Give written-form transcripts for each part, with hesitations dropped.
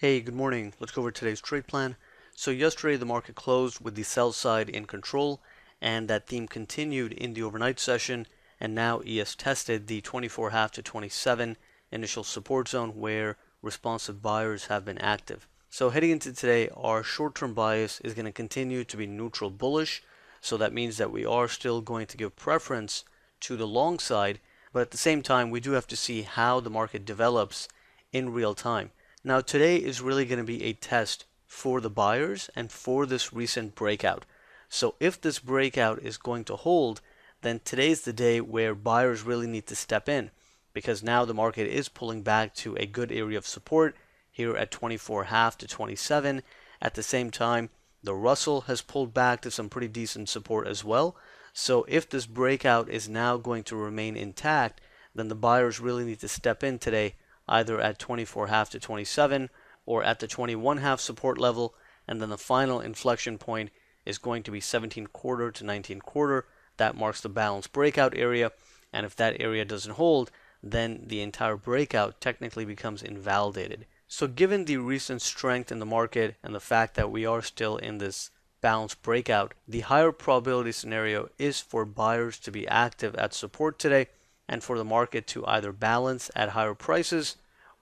Hey, good morning. Let's go over today's trade plan. So yesterday the market closed with the sell side in control, and that theme continued in the overnight session, and now ES tested the 24.5 to 27 initial support zone where responsive buyers have been active. So heading into today, our short-term bias is going to continue to be neutral bullish. So that means that we are still going to give preference to the long side, but at the same time, we do have to see how the market develops in real time. Now, today is really going to be a test for the buyers and for this recent breakout. So if this breakout is going to hold, then today's the day where buyers really need to step in, because now the market is pulling back to a good area of support here at 24.5 to 27. At the same time, the Russell has pulled back to some pretty decent support as well. So if this breakout is now going to remain intact, then the buyers really need to step in today, either at 24.5 to 27 or at the 21.5 support level, and then the final inflection point is going to be 17.25 to 19.25. That marks the balanced breakout area, and if that area doesn't hold, then the entire breakout technically becomes invalidated. So given the recent strength in the market and the fact that we are still in this balanced breakout, the higher probability scenario is for buyers to be active at support today, and for the market to either balance at higher prices,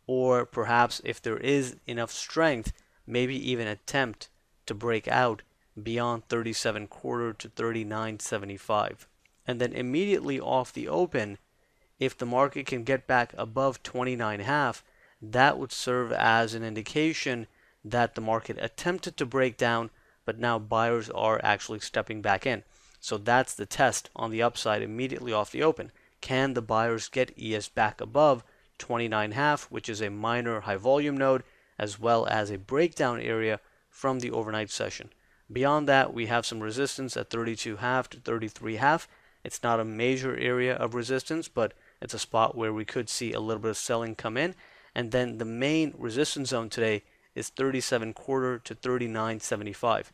or perhaps if there is enough strength, maybe even attempt to break out beyond 37.25 to 39.75. And then immediately off the open, if the market can get back above 29.5, that would serve as an indication that the market attempted to break down, but now buyers are actually stepping back in. So that's the test on the upside immediately off the open. Can the buyers get ES back above 29.5, which is a minor high volume node, as well as a breakdown area from the overnight session? Beyond that, we have some resistance at 32.5 to 33.5. It's not a major area of resistance, but it's a spot where we could see a little bit of selling come in. And then the main resistance zone today is 37.25 to 39.75.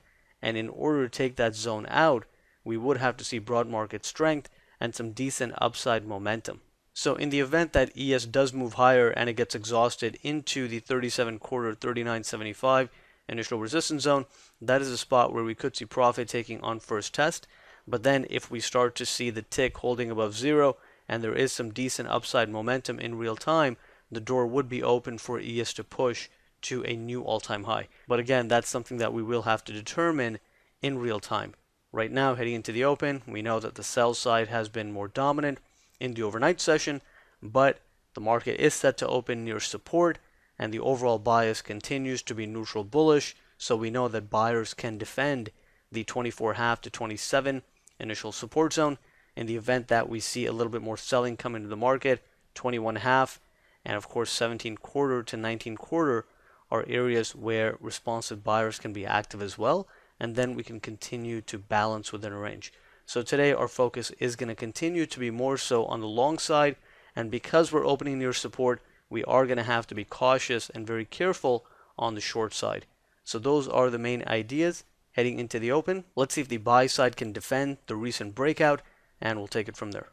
And in order to take that zone out, we would have to see broad market strength and some decent upside momentum. So in the event that ES does move higher and it gets exhausted into the 37.25, 39.75 initial resistance zone, that is a spot where we could see profit taking on first test. But then if we start to see the tick holding above zero and there is some decent upside momentum in real time, the door would be open for ES to push to a new all-time high. But again, that's something that we will have to determine in real time. Right now, heading into the open, we know that the sell side has been more dominant in the overnight session, but the market is set to open near support, and the overall bias continues to be neutral bullish, so we know that buyers can defend the 24.5 to 27 initial support zone. In the event that we see a little bit more selling come into the market, 21.5 and of course 17.25 to 19.25 are areas where responsive buyers can be active as well, and then we can continue to balance within a range. So today our focus is going to continue to be more so on the long side, and because we're opening near support, we are going to have to be cautious and very careful on the short side. So those are the main ideas heading into the open. Let's see if the buy side can defend the recent breakout, and we'll take it from there.